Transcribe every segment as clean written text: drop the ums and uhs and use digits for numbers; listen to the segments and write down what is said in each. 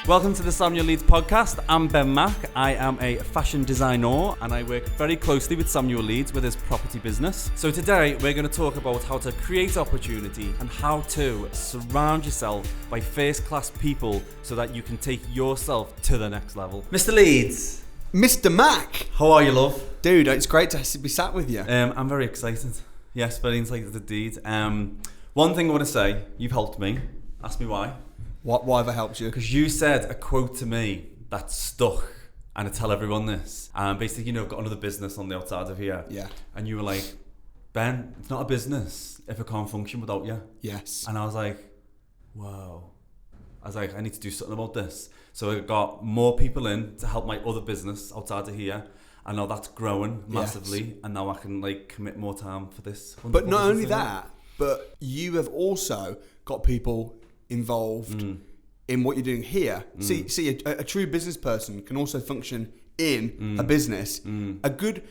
Welcome to the Samuel Leeds Podcast. I'm Mack. I am a fashion designer and I work very closely with Samuel Leeds with his property business. So today we're going to talk about how to create opportunity and how to surround yourself by first-class people so that you can take yourself to the next level. Mr. Leeds. Mr. Mack. How are you, love? Dude, it's great to be sat with you. I'm very excited. Yes, very excited indeed. One thing I want to say, you've helped me. Ask me why. Why have I helped you? Because you said a quote to me that stuck, and I tell everyone this. Basically, I've got another business on the outside of here. Yeah. And you were like, Ben, it's not a business if it can't function without you. Yes. And I was like, whoa. I was like, I need to do something about this. So I got more people in to help my other business outside of here. And now that's growing massively. Yes. And now I can commit more time for this. But not only that, but you have also got people involved in what you're doing here. See, a true business person can also function in a business. A good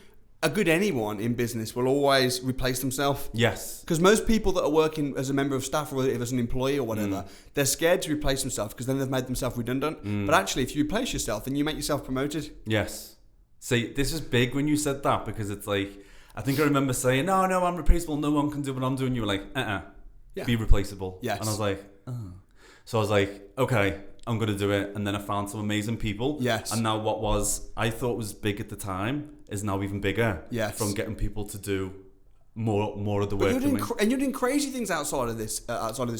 anyone in business will always replace themselves. Yes. Because most people that are working as a member of staff or as an employee or whatever, they're scared to replace themselves because then they've made themselves redundant. But actually, if you replace yourself, then you make yourself promoted. Yes. See, this is big when you said that because it's like, I think I remember saying, no, I'm replaceable. No one can do what I'm doing. You were like, be replaceable. Yes. And I was like, oh. So I was like, okay, I'm going to do it. And then I found some amazing people. Yes. And now what I thought was big at the time is now even bigger. Yes. From getting people to do more of the work. And you're doing crazy things outside of this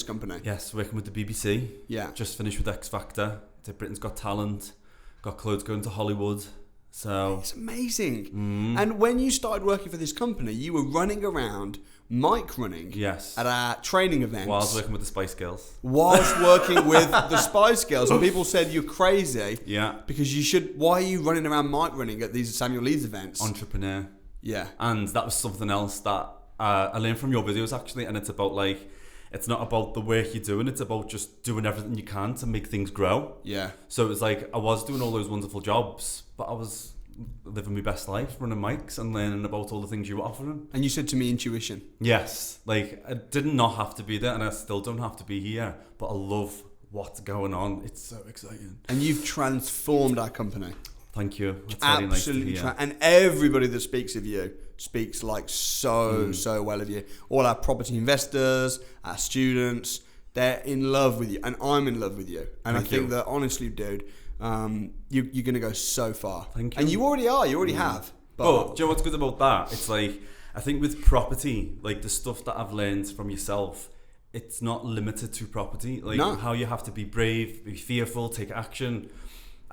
company. Yes, working with the BBC. Yeah. Just finished with X Factor. Did Britain's Got Talent. Got clothes going to Hollywood. So it's amazing. And when you started working for this company, you were running around, mic running, yes, at our training events. While I was working with the Spice Girls. Whilst working with the Spice Girls, and people said you're crazy. Yeah. Because you should. Why are you running around mic running at these Samuel Leeds events? Entrepreneur. Yeah. And that was something else that I learned from your videos actually, and it's about it's not about the work you're doing, it's about just doing everything you can to make things grow. Yeah. So it was like, I was doing all those wonderful jobs, but I was living my best life, running mics and learning about all the things you were offering. And you said to me intuition. Yes. I did not have to be there, and I still don't have to be here, but I love what's going on. It's so exciting. And you've transformed our company. Thank you. That's absolutely nice to hear. And everybody that speaks of you speaks so well of you. All our property investors, our students, they're in love with you, and I'm in love with you. And I think that honestly, dude, you're going to go so far. Thank you. And you already are. You already have. But do you know what's good about that? It's I think with property, the stuff that I've learned from yourself, it's not limited to property. How you have to be brave, be fearful, take action.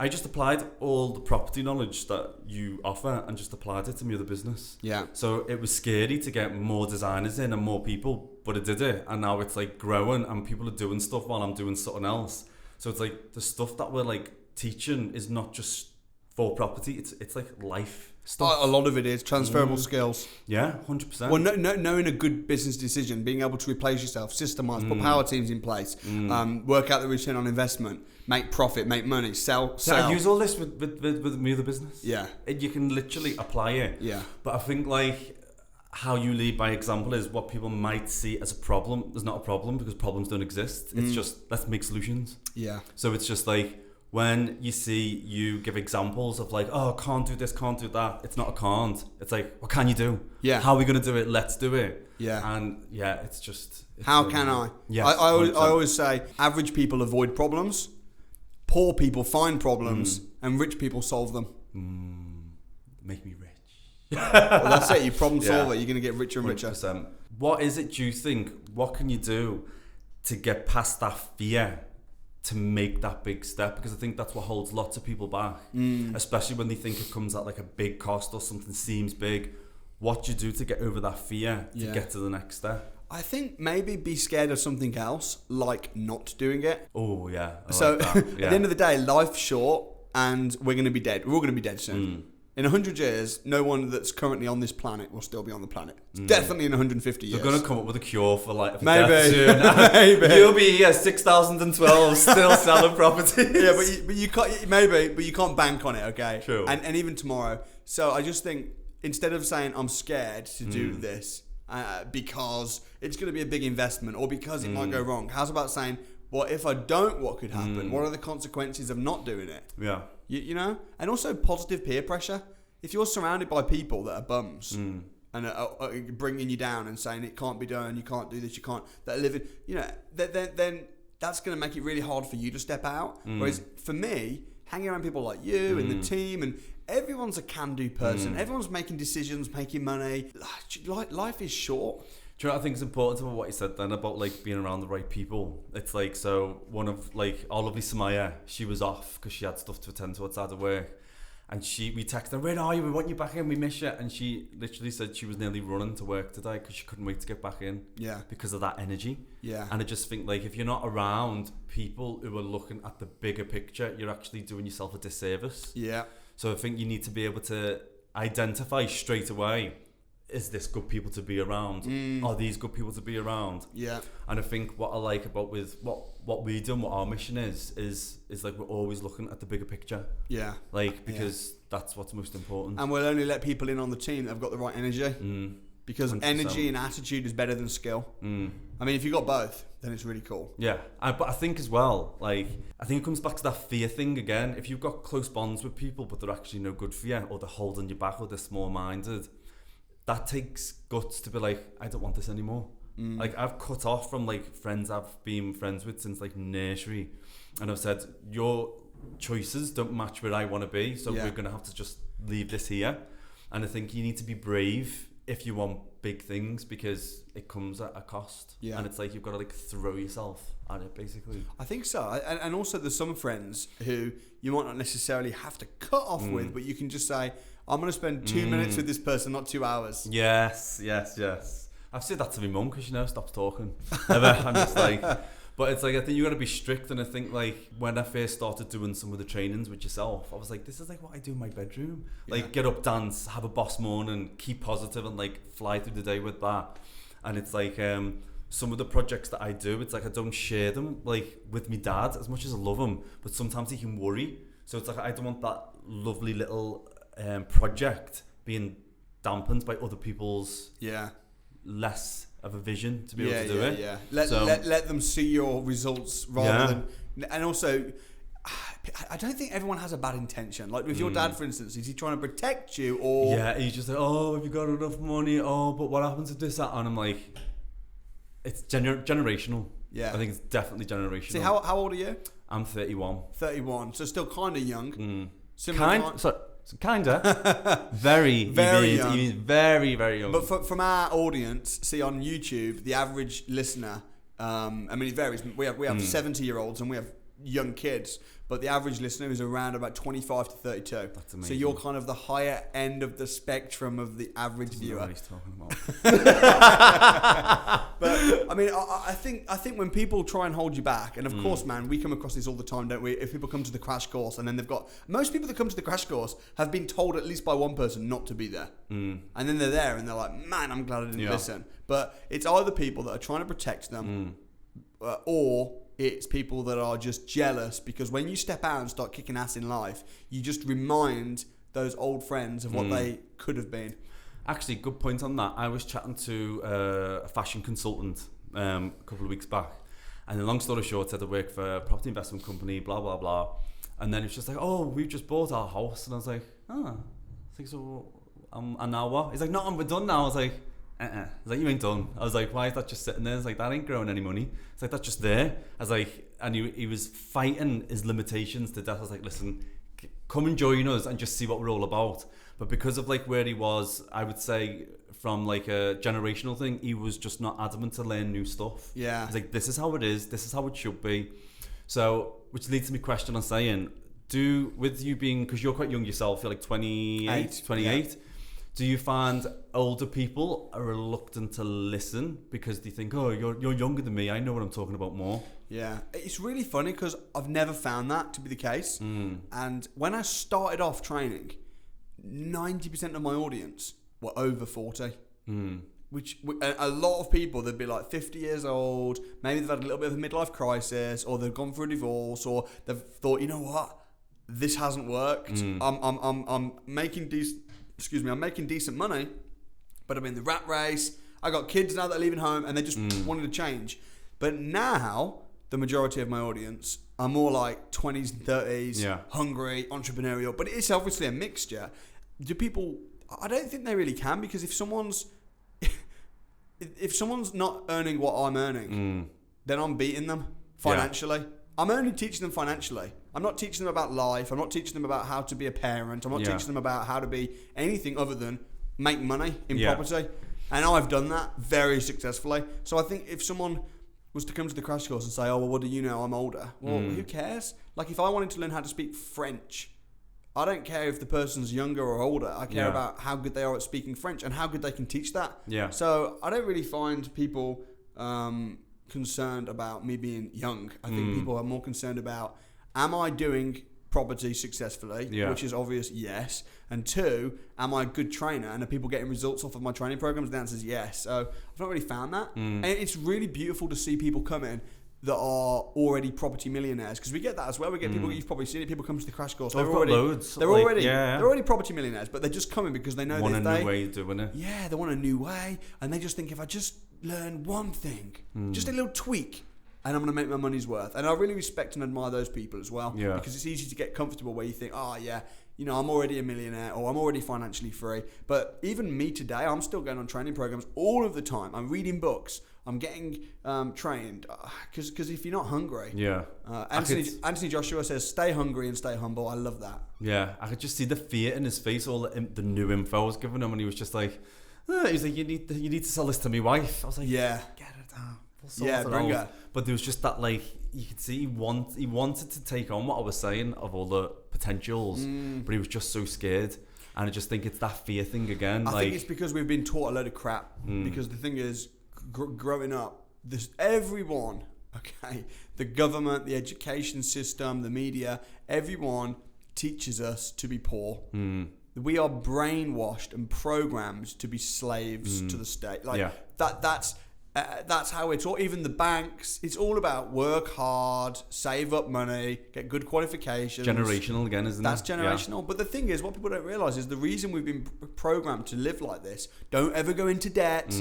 I just applied all the property knowledge that you offer and just applied it to my other business. Yeah. So it was scary to get more designers in and more people, but I did it. And now it's growing and people are doing stuff while I'm doing something else. So it's the stuff that we're teaching is not just for property. It's life stuff. A lot of it is transferable skills. Yeah, 100%. Well, knowing a good business decision, being able to replace yourself, systemize, put power teams in place, work out the return on investment, make profit, make money, sell. I use all this with me other business. Yeah. You can literally apply it. Yeah. But I think how you lead by example is what people might see as a problem. There's not a problem because problems don't exist. It's just, let's make solutions. Yeah. So it's just when you see you give examples of can't do this, can't do that. It's not a can't. It's what can you do? Yeah. How are we going to do it? Let's do it. Yeah. And it's just... How can I? Yes, I always say average people avoid problems, poor people find problems, and rich people solve them. Make me rich. Well, that's it. You problem solver. You're going to get richer and richer. 100%. What is it, do you think? What can you do to get past that fear to make that big step? Because I think that's what holds lots of people back, especially when they think it comes at a big cost or something seems big. What do you do to get over that fear to get to the next step? I think maybe be scared of something else, like not doing it. Oh, yeah. So at the end of the day, life's short and we're going to be dead. We're all going to be dead soon. In 100 years, no one that's currently on this planet will still be on the planet. Definitely in 150 years. They're going to come up with a cure for maybe. Death soon. Maybe. You'll be here 6012 still selling properties. Yeah, but you can't, but you can't bank on it, okay? True. And even tomorrow. So I just think, instead of saying I'm scared to do this because it's going to be a big investment or because it might go wrong, how's about saying what if I don't, what could happen? What are the consequences of not doing it? Yeah. You know? And also positive peer pressure. If you're surrounded by people that are bums and are bringing you down and saying it can't be done, you can't do this, you can't, that are living, you know, then that's going to make it really hard for you to step out. Whereas for me, hanging around people like you and the team, and everyone's a can-do person. Everyone's making decisions, making money. Life is short. Do you know what I think is important about what you said then about like being around the right people? It's like, so one of like our lovely Samaya, she was off because she had stuff to attend to outside of work. And we texted her, where are you? We want you back in, we miss you. And she literally said she was nearly running to work today because she couldn't wait to get back in. Yeah. Because of that energy. Yeah. And I just think like if you're not around people who are looking at the bigger picture, you're actually doing yourself a disservice. Yeah. So I think you need to be able to identify straight away, is this good people to be around? Are these good people to be around? Yeah. And I think what I like about with what we do and what our mission is like we're always looking at the bigger picture. Yeah. Like, because that's what's most important. And we'll only let people in on the team that have got the right energy. Because 100%. Energy and attitude is better than skill. I mean, if you've got both, then it's really cool. Yeah. But I think as well, like, I think it comes back to that fear thing again. If you've got close bonds with people, but they're actually no good for you, or they're holding you back, or they're small-minded, that takes guts to be like, I don't want this anymore. Like, I've cut off from like friends I've been friends with since like nursery, and I've said, your choices don't match where I want to be, so we're going to have to just leave this here. And I think you need to be brave if you want big things, because it comes at a cost. And it's like you've got to like throw yourself at it, basically. I think so. And also there's some friends who you might not necessarily have to cut off with, but you can just say, I'm going to spend 2 minutes with this person, not 2 hours. Yes. I've said that to my mum because she never stops talking. I'm just like, but it's like, I think you got to be strict. And I think like when I first started doing some of the trainings with yourself, I was like, this is like what I do in my bedroom. Like get up, dance, have a boss morning, keep positive, and like fly through the day with that. And it's like some of the projects that I do, it's like I don't share them like with my dad as much as I love him, but sometimes he can worry. So it's like I don't want that lovely little project being dampened by other people's less of a vision to be able to do it. Let them see your results rather than. And also, I don't think everyone has a bad intention. Like with your dad, for instance, is he trying to protect you, or he's just like, oh, have you got enough money? Oh, but what happens if this, that? And I'm like, it's generational. I think it's definitely generational. See, how old are you? I'm 31. 31, so still kind of young. Kinda. Very young. Very, very young. But from our audience, see on YouTube, the average listener, I mean it varies. We have 70-year-olds and we have young kids, but the average listener is around about 25 to 32. That's amazing. So you're kind of the higher end of the spectrum of the average viewer. What he's talking about. But I mean, I think when people try and hold you back, and of course, man, we come across this all the time, don't we? If people come to the crash course and then most people that come to the crash course have been told at least by one person not to be there, and then they're there and they're like, man, I'm glad I didn't listen. But it's either people that are trying to protect them, or it's people that are just jealous, because when you step out and start kicking ass in life, you just remind those old friends of what they could have been. Actually, good point on that. I was chatting to a fashion consultant a couple of weeks back, and the long story short, said I work for a property investment company, blah, blah, blah. And then it was just like, oh, we've just bought our house. And I was like, I think so. And now what? He's like, no, we're done now. I was like, He's like, you ain't done. I was like, why is that just sitting there? It's like, that ain't growing any money. It's like, that's just there. I was like, and he was fighting his limitations to death. I was like, listen, come and join us and just see what we're all about. But because of like where he was, I would say from like a generational thing, he was just not adamant to learn new stuff. Yeah. He's like, this is how it is. This is how it should be. So, which leads to me question on saying, with you being, because you're quite young yourself, you're like 28. Yeah. Do you find older people are reluctant to listen because they think, oh, you're younger than me, I know what I'm talking about more? Yeah, it's really funny because I've never found that to be the case. And when I started off training, 90% of my audience were over 40. Which a lot of people, they'd be like 50 years old, maybe they've had a little bit of a midlife crisis, or they've gone through a divorce, or they've thought, you know what, this hasn't worked. I'm making decent money, but I'm in the rat race. I got kids now that are leaving home, and they just wanted to change. But now the majority of my audience are more like 20s and 30s, hungry, entrepreneurial, but it's obviously a mixture. Do people... I don't think they really can, because if someone's not earning what I'm earning, then I'm beating them financially. I'm only teaching them financially. I'm not teaching them about life. I'm not teaching them about how to be a parent. I'm not teaching them about how to be anything other than make money in property. And I've done that very successfully. So I think if someone was to come to the crash course and say, oh, well, what do you know? I'm older. Well, who cares? Like, if I wanted to learn how to speak French, I don't care if the person's younger or older. I care about how good they are at speaking French and how good they can teach that. Yeah. So I don't really find people concerned about me being young. I think people are more concerned about, am I doing property successfully? Which is obvious, yes. And 2, am I a good trainer? And are people getting results off of my training programs? The answer is yes. So I've not really found that. And it's really beautiful to see people come in that are already property millionaires, because we get that as well. We get people, you've probably seen it, people come to the crash course, they're already property millionaires, but they're just coming because they know they want a new way of doing it. Yeah, they want a new way, and they just think, if I just learn one thing, just a little tweak, and I'm going to make my money's worth. And I really respect and admire those people as well, because it's easy to get comfortable where you think, I'm already a millionaire, or I'm already financially free. But even me today, I'm still going on training programs all of the time. I'm reading books. I'm getting trained, because if you're not hungry, Anthony Joshua says, stay hungry and stay humble. I love that. Yeah, I could just see the fear in his face, all the new info I was giving him, and he was just like, he was like, you need to sell this to my wife. I was like, get it down. Bring it. But there was just that, like, you could see he wanted to take on what I was saying of all the potentials, but he was just so scared. And I just think it's that fear thing again. I think it's because we've been taught a load of crap. Because the thing is, growing up, everyone, the government, the education system, the media, everyone teaches us to be poor. We are brainwashed and programmed to be slaves to the state. That's how it's all. Even the banks, it's all about work hard, save up money, get good qualifications. Generational again, isn't it? That's generational. But the thing is, what people don't realise is the reason we've been programmed to live like this. Don't ever go into debt.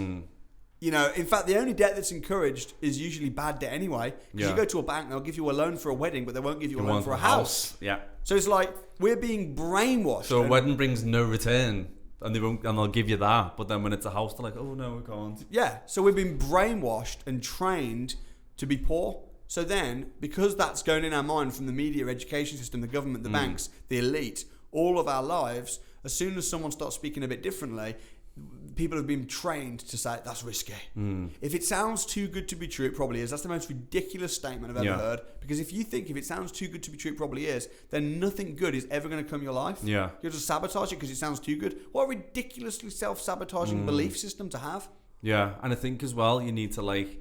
You know, in fact, the only debt that's encouraged is usually bad debt anyway. Because you go to a bank, they'll give you a loan for a wedding, but they won't give you a loan for a house. Yeah. So it's like we're being brainwashed. So a wedding brings no return, and they'll give you that. But then when it's a house, they're like, oh no, we can't. Yeah. So we've been brainwashed and trained to be poor. So then, because that's going in our mind from the media, education system, the government, the banks, the elite, all of our lives, as soon as someone starts speaking a bit differently, people have been trained to say that's risky. If it sounds too good to be true, it probably is. That's the most ridiculous statement I've ever heard. Because if you think if it sounds too good to be true, it probably is, then nothing good is ever going to come your life. You'll just sabotage it because it sounds too good. What a ridiculously self-sabotaging belief system to have. Yeah, and I think as well, you need to, like,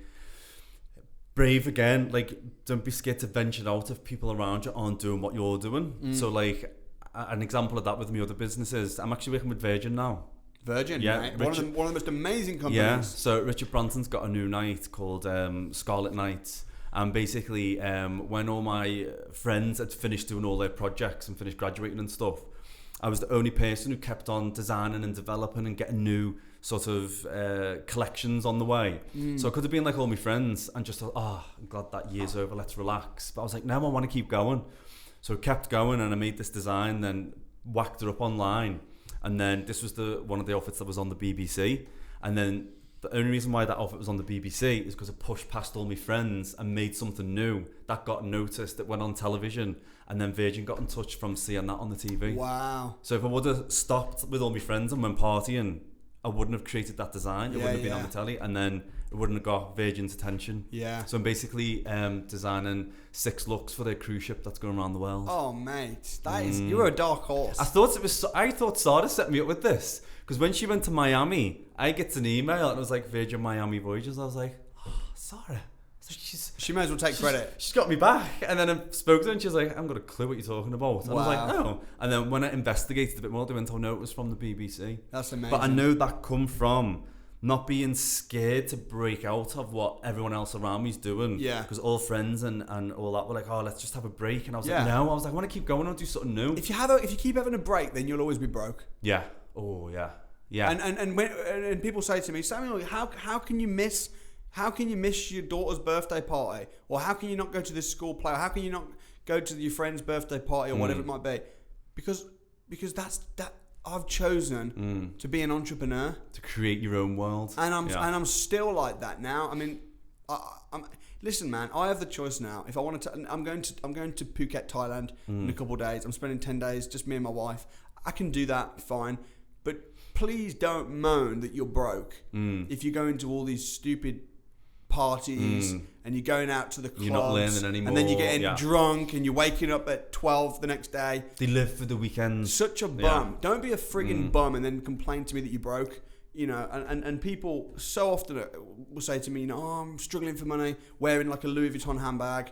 brave again. Like, don't be scared to venture out if people around you aren't doing what you're doing. So, like, an example of that with my other businesses, I'm actually working with Virgin now. Virgin, right? One of the most amazing companies. Yeah, so Richard Branson's got a new night called Scarlet Night. And basically, when all my friends had finished doing all their projects and finished graduating and stuff, I was the only person who kept on designing and developing and getting new sort of collections on the way. So I could have been like all my friends and just thought, I'm glad that year's over, let's relax. But I was like, no, I want to keep going. So I kept going, and I made this design, then whacked it up online. And then this was one of the outfits that was on the BBC. And then the only reason why that outfit was on the BBC is because I pushed past all my friends and made something new that got noticed, that went on television, and then Virgin got in touch from seeing that on the TV. Wow. So if I would have stopped with all my friends and went partying, I wouldn't have created that design. It wouldn't have been on the telly, and then it wouldn't have got Virgin's attention. Yeah. So I'm basically designing 6 looks for their cruise ship that's going around the world. Oh, mate, that is, you're a dark horse. I thought Sarah set me up with this, because when she went to Miami, I get an email and it was like Virgin Miami Voyages. I was like, Sarah. She may as well take credit. She's got me back. And then I spoke to her and she was like, I haven't got a clue what you're talking about. And I was like, oh. And then when I investigated a bit more, they went, oh no, it was from the BBC. That's amazing. But I know that come from not being scared to break out of what everyone else around me's doing. Yeah. Because all friends and all that were like, oh, let's just have a break. And I was like, no. I was like, I want to keep going. I want to do something new. If you keep having a break, then you'll always be broke. Yeah. Oh, yeah. Yeah. And people say to me, Samuel, how can you miss How can you miss your daughter's birthday party? Or how can you not go to this school play? Or how can you not go to your friend's birthday party or whatever it might be? Because that I've chosen to be an entrepreneur. To create your own world. And I'm still like that now. I mean, listen, man, I have the choice now. If I wanted to, I'm going to Phuket, Thailand in a couple of days. I'm spending 10 days, just me and my wife. I can do that, fine. But please don't moan that you're broke if you go into all these stupid parties and you're going out to the clubs. You're not learning anymore. And then you're getting drunk and you're waking up at 12 the next day. They live for the weekends. Such a bum. Yeah. Don't be a friggin' bum and then complain to me that you're broke. You know, and people so often will say to me, you know, oh, I'm struggling for money, wearing like a Louis Vuitton handbag,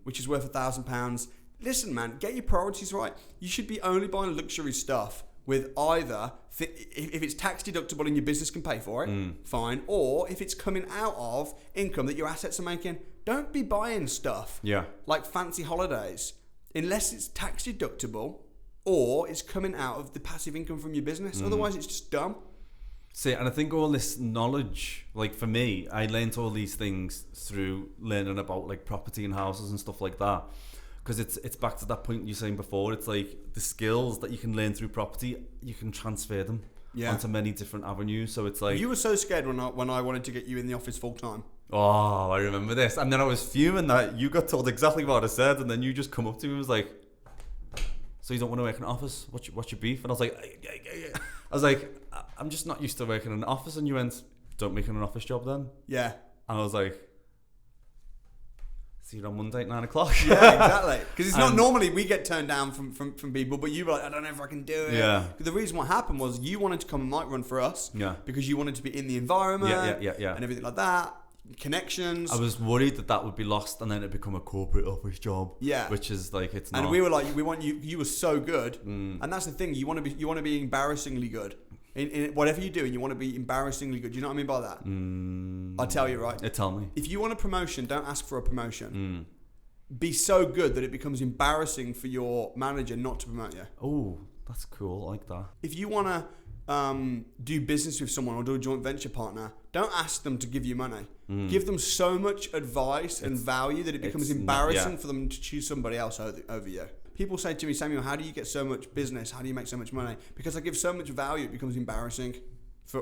which is worth £1,000. Listen, man, get your priorities right. You should be only buying luxury stuff with either, if it's tax deductible and your business can pay for it, fine. Or if it's coming out of income that your assets are making, don't be buying stuff like fancy holidays unless it's tax deductible or it's coming out of the passive income from your business. Otherwise, it's just dumb. See, and I think all this knowledge, like for me, I learned all these things through learning about like property and houses and stuff like that. Because it's back to that point you were saying before. It's like the skills that you can learn through property, you can transfer them onto many different avenues. So it's like, you were so scared when I wanted to get you in the office full time. Oh, I remember this. And then I was fuming that you got told exactly what I said, and then you just come up to me and was like, "So you don't want to work in an office? What's your beef?" And I was like, I'm just not used to working in an office. And you went, "Don't make it an office job then." Yeah. And I was like, see you on Monday at 9 o'clock. Yeah, exactly. Because it's not normally we get turned down from people, but you were like, I don't know if I can do it. Yeah. The reason what happened was you wanted to come and mic run for us. Yeah. Because you wanted to be in the environment. Yeah. And everything like that. Connections. I was worried that would be lost and then it'd become a corporate office job. Yeah. Which is like, it's not. And we were like, we want you. You were so good. And that's the thing. You want to be embarrassingly good. In whatever you do, and you want to be embarrassingly good. Do you know what I mean by that? I'll tell you, right? Tell me. If you want a promotion, don't ask for a promotion. Be so good that it becomes embarrassing for your manager not to promote you. Oh, that's cool. I like that. If you want to do business with someone or do a joint venture partner, don't ask them to give you money. Give them so much advice and value that it becomes embarrassing for them to choose somebody else over you. People say to me, Samuel, how do you get so much business? How do you make so much money? Because I give so much value, it becomes embarrassing for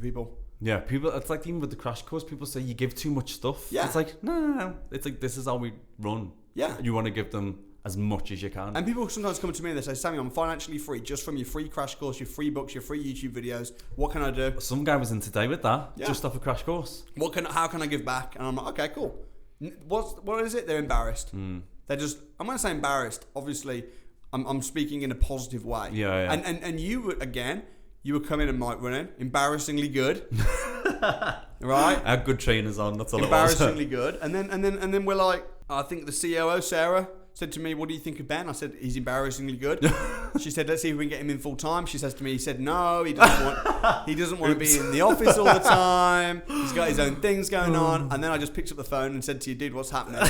people. Yeah, people. It's like even with the crash course, people say you give too much stuff. Yeah. It's like, no. It's like, this is how we run. Yeah. You want to give them as much as you can. And people sometimes come to me and they say, Samuel, I'm financially free just from your free crash course, your free books, your free YouTube videos. What can I do? Some guy was in today with that, just off a crash course. How can I give back? And I'm like, okay, cool. What is it? They're embarrassed. They're just, I'm going to say embarrassed. Obviously, I'm speaking in a positive way. Yeah. And you were, again, you were coming and mic running, embarrassingly good. Right? I had good trainers on, that's all it was. Embarrassingly good. And then we're like, I think the COO, Sarah, said to me, what do you think of Ben? I said, he's embarrassingly good. She said, let's see if we can get him in full time. She says to me, he said, no, he doesn't want to be in the office all the time. He's got his own things going on. And then I just picked up the phone and said to you, dude, what's happening?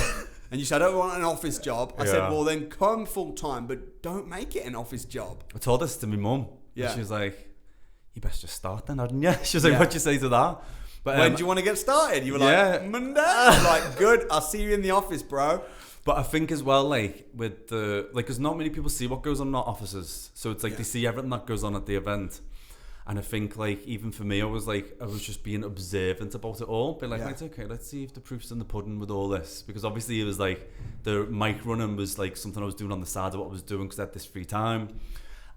And you said, I don't want an office job. I said, well, then come full time, but don't make it an office job. I told this to my mum. Yeah. She was like, you best just start then, hadn't you? She was like, what'd you say to that? But when do you want to get started? You were like, Monday? I'm like, good, I'll see you in the office, bro. But I think as well, like, with the, like, because not many people see what goes on in our offices. So it's like they see everything that goes on at the event. And I think, like, even for me, I was just being observant about it all. But, like, it's okay, let's see if the proof's in the pudding with all this. Because obviously it was like, the mic running was like something I was doing on the side of what I was doing because I had this free time.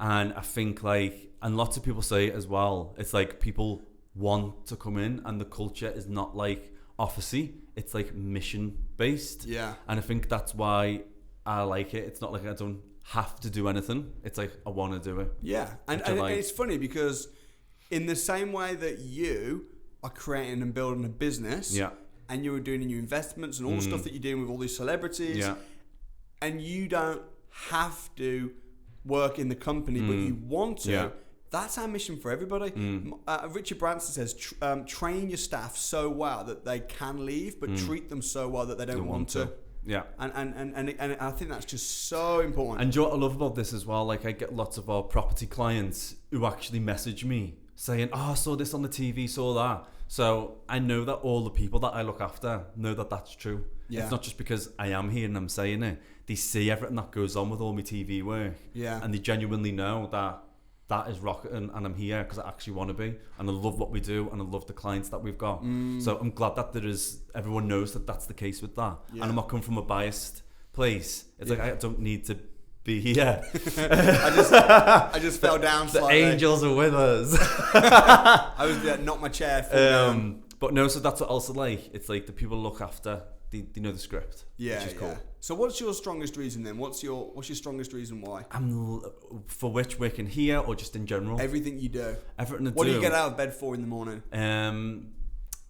And I think, like, and lots of people say it as well, it's like people want to come in and the culture is not like officey, it's like mission based. Yeah. And I think that's why I like it. It's not like I don't have to do anything. It's like I want to do it. Yeah. And it's funny because in the same way that you are creating and building a business, and you were doing your investments and all the stuff that you're doing with all these celebrities, and you don't have to work in the company, but you want to. That's our mission for everybody. Richard Branson says, train your staff so well that they can leave, but treat them so well that they don't want to. Yeah. And I think that's just so important. And you know what I love about this as well? Like, I get lots of our property clients who actually message me saying, oh, I saw this on the TV, saw that. So I know that all the people that I look after know that that's true. Yeah. It's not just because I am here and I'm saying it. They see everything that goes on with all my TV work. Yeah. And they genuinely know that is rocketing and I'm here because I actually want to be. And I love what we do and I love the clients that we've got. So I'm glad that everyone knows that that's the case with that. Yeah. And I'm not coming from a biased place. It's like I don't need to be here. I just fell down slightly. The angels are with us. I was knocked my chair. But no, so that's what also like. It's like the people look after. They know the script. Yeah, which is cool. So what's your strongest reason then? What's your strongest reason why? For which working here or just in general? Everything you do. Everything I do. What do you get out of bed for in the morning?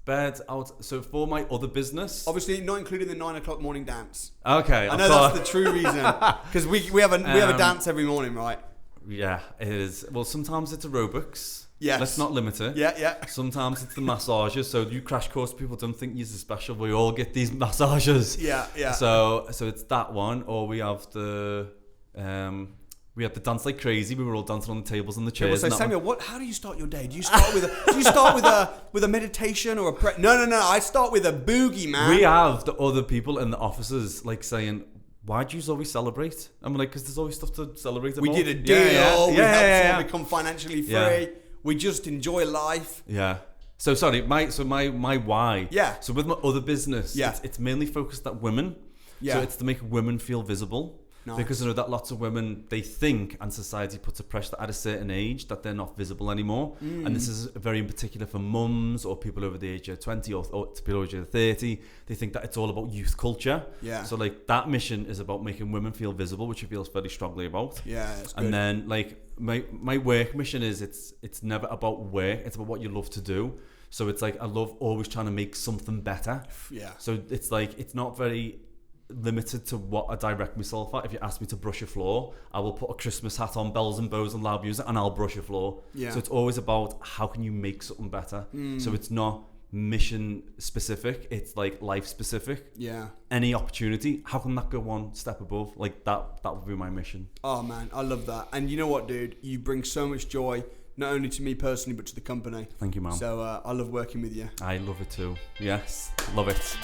Bed out. So for my other business, obviously not including the 9 o'clock morning dance. Okay, I know that's the true reason because we have a dance every morning, right? Yeah, it is. Well, sometimes it's aerobics. Yes. Let's not limit it. Yeah. Sometimes it's the massages. So you crash course people don't think you're special. We all get these massages. Yeah. So it's that one, or we have the dance like crazy. We were all dancing on the tables and the chairs. So Samuel, how do you start your day? Do you start with a meditation or a No. I start with a boogie, man. We have the other people in the offices like saying, why do you always celebrate? I'm like, because there's always stuff to celebrate about. We did a deal. We helped someone become financially free. Yeah. We just enjoy life. Yeah. So sorry, my why. Yeah. So with my other business, it's mainly focused at women. Yeah. So it's to make women feel visible. Nice. Because I know that lots of women, they think, and society puts a pressure at a certain age that they're not visible anymore. And this is very in particular for mums or people over the age of 20 or people over the age of 30. They think that it's all about youth culture. Yeah. So like that mission is about making women feel visible, which I feel very strongly about. Yeah, it's good. And then like my work mission is it's never about work, it's about what you love to do. So it's like I love always trying to make something better. Yeah. So it's like it's not very limited to what I direct myself at. If you ask me to brush your floor, I will put a Christmas hat on, bells and bows and loud music, and I'll brush your floor. Yeah. So it's always about how can you make something better. So it's not mission specific, it's like life specific. Yeah. Any opportunity, how can that go one step above? Like that would be my mission. Oh man, I love that. And you know what, dude? You bring so much joy, not only to me personally, but to the company. Thank you, man. So I love working with you. I love it too. Yes, love it.